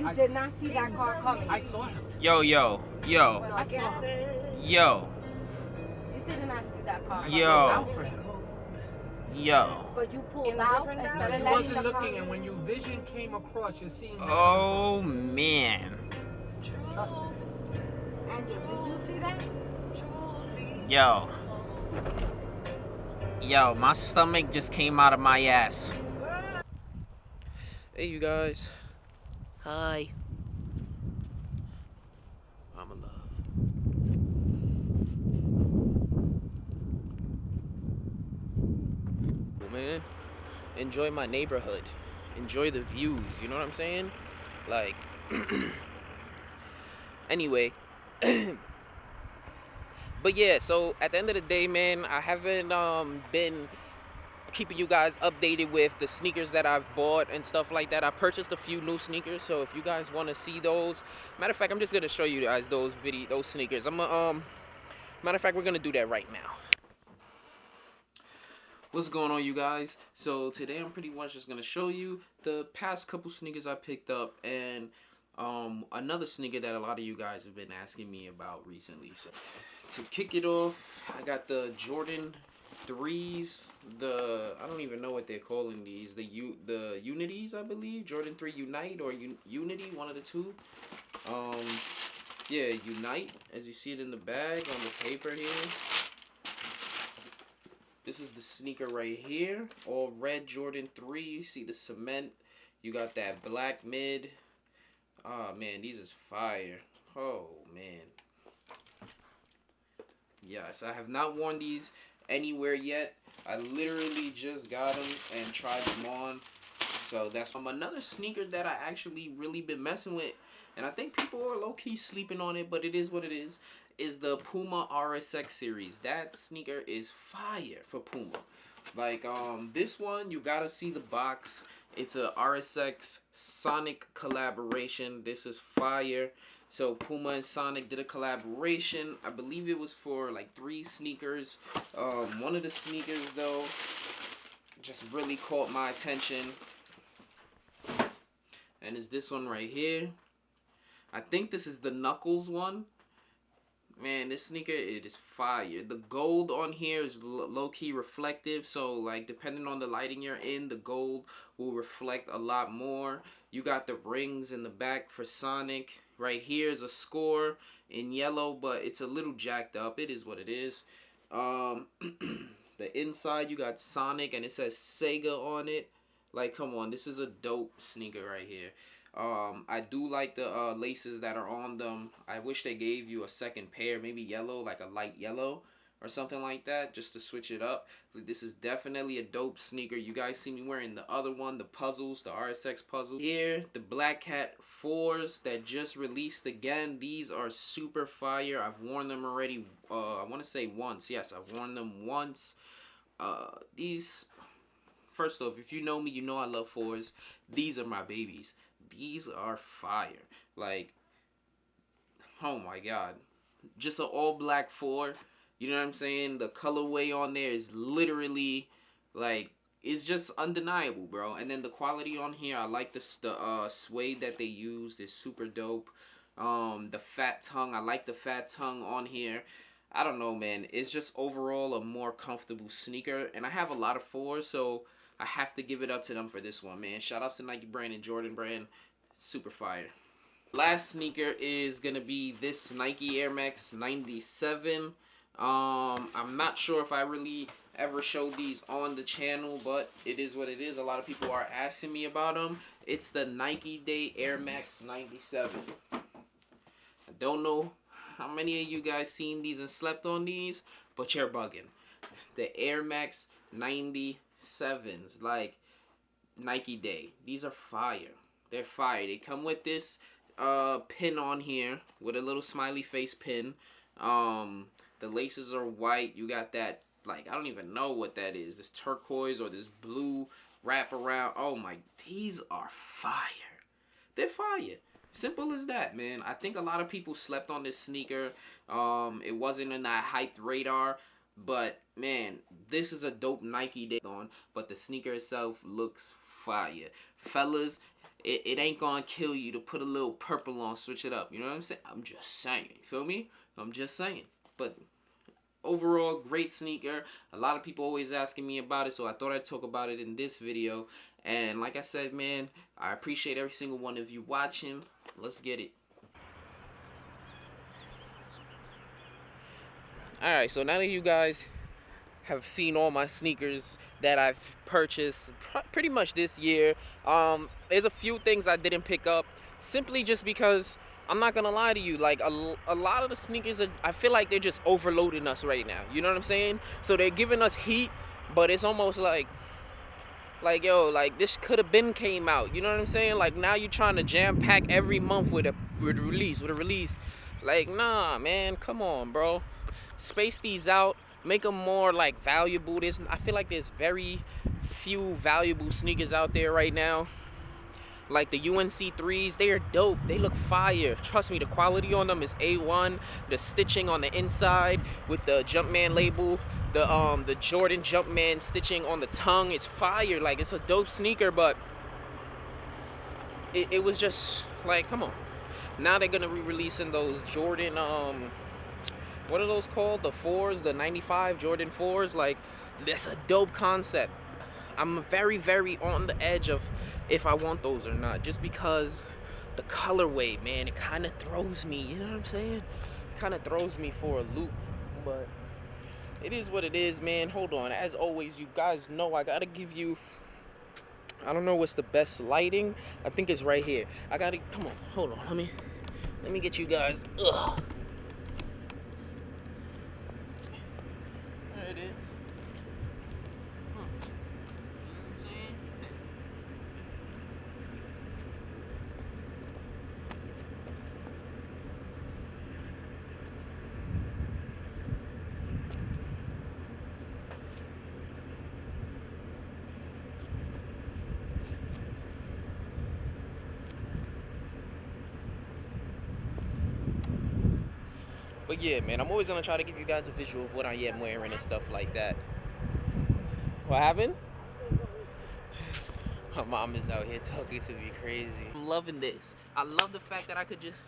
You did not see that car coming. I saw him. Yo. I saw him. Yo. You did not see that car. Yo. Yo. But you pulled out instead of You letting wasn't the looking, car. and when your vision came across, you're seeing. Oh man. Trust me. Andrew, did you see that? Yo. Yo, my stomach just came out of my ass. Hey, you guys. Hi. I'm in love. Man, enjoy my neighborhood. Enjoy the views. You know what I'm saying? Like, anyway. But yeah, so at the end of the day, man, I haven't been keeping you guys updated with the sneakers that I've bought and stuff like that. I purchased a few new sneakers, so if you guys want to see those, matter of fact, I'm just gonna show you guys those sneakers. Matter of fact, we're gonna do that right now. What's going on, you guys? So today I'm pretty much just gonna show you the past couple sneakers I picked up and another sneaker that a lot of you guys have been asking me about recently. So to kick it off, I got the Jordan 3s, I don't even know what they're calling these, the Unities, I believe, Jordan 3 Unite or Unity, one of the two. Yeah, Unite, as you see it in the bag on the paper here. This is the sneaker right here, all red Jordan 3. You see the cement, you got that black mid. Oh man, these is fire. Oh man. Yes, I have not worn these anywhere yet. I literally just got them and tried them on. So that's another sneaker that I actually really been messing with, and I think people are low-key sleeping on it, but it is what it is the Puma RSX series. That sneaker is fire for Puma. Like this one, you gotta see the box. It's a RSX Sonic collaboration. This is fire. So Puma and Sonic did a collaboration. I believe it was for like 3 sneakers. One of the sneakers though just really caught my attention, and it's this one right here. I think this is the Knuckles one. Man, this sneaker, it is fire. The gold on here is low-key reflective, so like depending on the lighting you're in, the gold will reflect a lot more. You got the rings in the back for Sonic. Right here is a score in yellow, but it's a little jacked up. It is what it is. The inside, you got Sonic, and it says Sega on it. Like, come on, this is a dope sneaker right here. I do like the laces that are on them. I wish they gave you a second pair, maybe yellow, like a light yellow or something like that, just to switch it up. This is definitely a dope sneaker. You guys see me wearing the other one, the puzzles, the RSX puzzle. Here, the Black Cat 4s that just released again. These are super fire. I've worn them already, I want to say once. Yes, I've worn them once. These, first off, if you know me, you know I love 4s. These are my babies. These are fire. Like, oh my god. Just an all black 4. You know what I'm saying? The colorway on there is literally, like, it's just undeniable, bro. And then the quality on here, I like the suede that they used. Is super dope. The fat tongue, I like the fat tongue on here. I don't know, man. It's just overall a more comfortable sneaker. And I have a lot of 4s, so I have to give it up to them for this one, man. Shout outs to Nike brand and Jordan brand. Super fire. Last sneaker is gonna be this Nike Air Max 97. I'm not sure if I really ever showed these on the channel, but it is what it is. A lot of people are asking me about them. It's the Nike Day Air Max 97. I don't know how many of you guys seen these and slept on these, but you're bugging. The Air Max 97s, like Nike Day. These are fire. They're fire. They come with this pin on here with a little smiley face pin. The laces are white. You got that, like, I don't even know what that is. This turquoise or this blue wrap around. Oh my, these are fire. They're fire. Simple as that, man. I think a lot of people slept on this sneaker. It wasn't in that hyped radar. But, man, this is a dope Nike Day on. But the sneaker itself looks fire. Fellas, it ain't gonna kill you to put a little purple on, switch it up. You know what I'm saying? I'm just saying. You feel me? I'm just saying. But overall, great sneaker. A lot of people always asking me about it, so I thought I'd talk about it in this video. And like I said, man, I appreciate every single one of you watching. Let's get it. Alright, so now that you guys have seen all my sneakers that I've purchased pretty much this year, there's a few things I didn't pick up simply just because I'm not gonna lie to you, like a lot of the sneakers I feel like they're just overloading us right now, you know what I'm saying? So they're giving us heat, but it's almost like yo, like this could have been came out, you know what I'm saying? Like now you're trying to jam pack every month with a release. Like, nah, man, come on, bro. Space these out, make them more like valuable. I feel like there's very few valuable sneakers out there right now. Like the UNC3s, they are dope. They look fire. Trust me, the quality on them is A1. The stitching on the inside with the Jumpman label, the Jordan Jumpman stitching on the tongue, it's fire. Like, it's a dope sneaker, but it was just like, come on. Now they're gonna be releasing those Jordan, what are those called? The 4s, the 95 Jordan 4s. Like, that's a dope concept. I'm very, very on the edge of if I want those or not, just because the colorway, man, it kind of throws me, you know what I'm saying? It kind of throws me for a loop, but it is what it is, man. Hold on, as always, you guys know I gotta give you, I don't know what's the best lighting. I think it's right here. I gotta, come on, hold on, let me get you guys. Ugh. There it is. But yeah, man, I'm always gonna try to give you guys a visual of what I am wearing and stuff like that. What happened? My mom is out here talking to me crazy. I'm loving this. I love the fact that I could just